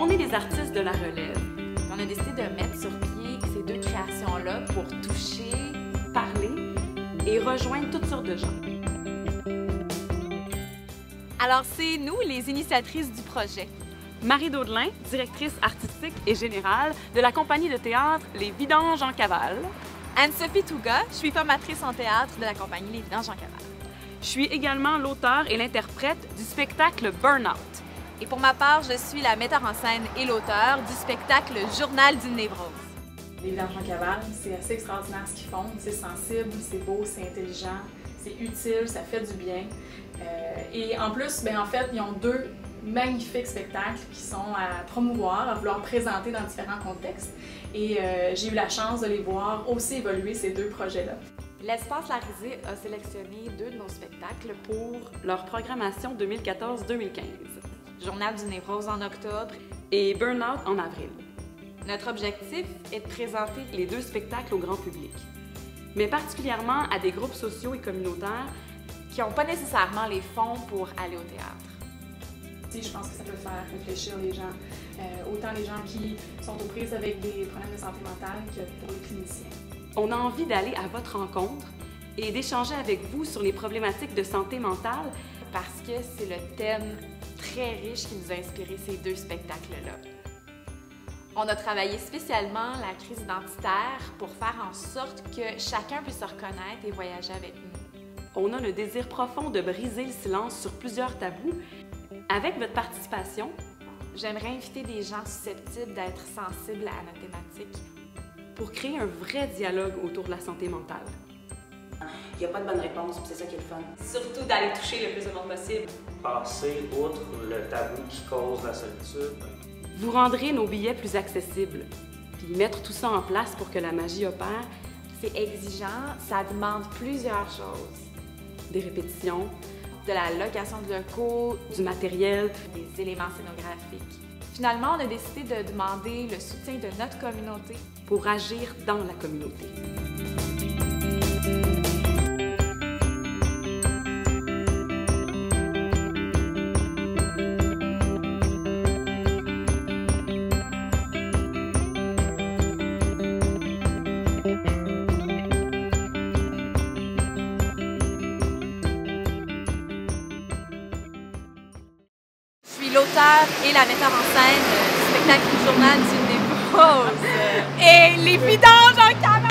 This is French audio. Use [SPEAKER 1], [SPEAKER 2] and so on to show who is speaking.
[SPEAKER 1] On est des artistes de la relève.
[SPEAKER 2] On a décidé de mettre sur pied ces deux créations-là pour toucher,
[SPEAKER 1] Parler et rejoindre toutes sortes de gens.
[SPEAKER 2] Alors, c'est nous, les initiatrices du projet.
[SPEAKER 1] Marie Daudelin, directrice artistique et générale de la compagnie de théâtre Les Vidanges en Cavale.
[SPEAKER 2] Anne-Sophie Touga, je suis formatrice en théâtre de la compagnie Les Vidanges en Cavale.
[SPEAKER 1] Je suis également l'auteur et l'interprète du spectacle Burnout.
[SPEAKER 2] Et pour ma part, je suis la metteur en scène et l'auteur du spectacle Journal d'une névrose.
[SPEAKER 3] Les Vidanges en Cavale, c'est assez extraordinaire ce qu'ils font. C'est sensible, c'est beau, c'est intelligent, c'est utile, ça fait du bien. Et en plus, en fait, ils ont deux magnifiques spectacles qui sont à promouvoir, à vouloir présenter dans différents contextes. Et j'ai eu la chance de les voir aussi évoluer, ces deux projets-là.
[SPEAKER 2] L'Espace Larisée a sélectionné deux de nos spectacles
[SPEAKER 1] Pour leur programmation 2014-2015.
[SPEAKER 2] Journal d'une névrose en octobre.
[SPEAKER 1] Et Burnout en avril.
[SPEAKER 2] Notre objectif est de présenter
[SPEAKER 1] Les deux spectacles au grand public, mais particulièrement à des groupes sociaux et communautaires
[SPEAKER 2] qui n'ont pas nécessairement les fonds pour aller au théâtre.
[SPEAKER 3] Je pense que ça peut faire réfléchir les gens, autant les gens qui sont aux prises avec des problèmes de santé mentale que pour les cliniciens.
[SPEAKER 1] On a envie d'aller à votre rencontre et d'échanger avec vous sur les problématiques de santé mentale
[SPEAKER 2] Parce que c'est le thème très riche qui nous a inspiré ces deux spectacles-là. On a travaillé spécialement la crise identitaire pour faire en sorte que chacun puisse se reconnaître et voyager avec nous.
[SPEAKER 1] On a le désir profond de briser le silence sur plusieurs tabous. Avec votre participation,
[SPEAKER 2] J'aimerais inviter des gens susceptibles d'être sensibles à notre thématique.
[SPEAKER 1] pour créer un vrai dialogue autour de la santé mentale.
[SPEAKER 4] Il n'y a pas de bonne réponse, puis c'est ça qui est le fun.
[SPEAKER 5] Surtout d'aller toucher le plus de monde possible.
[SPEAKER 6] Passer outre le tabou qui cause la solitude.
[SPEAKER 1] Vous rendrez nos billets plus accessibles, puis mettre tout ça en place pour que la magie opère.
[SPEAKER 2] C'est exigeant, ça demande plusieurs choses.
[SPEAKER 1] Des répétitions,
[SPEAKER 2] De la location de locaux,
[SPEAKER 1] du matériel.
[SPEAKER 2] des éléments scénographiques. Finalement, on a décidé de demander le soutien de notre communauté.
[SPEAKER 1] Pour agir dans la communauté.
[SPEAKER 2] Je suis l'auteur et la metteur en scène du spectacle Journal d'une névrose. Et les vidanges en cavale!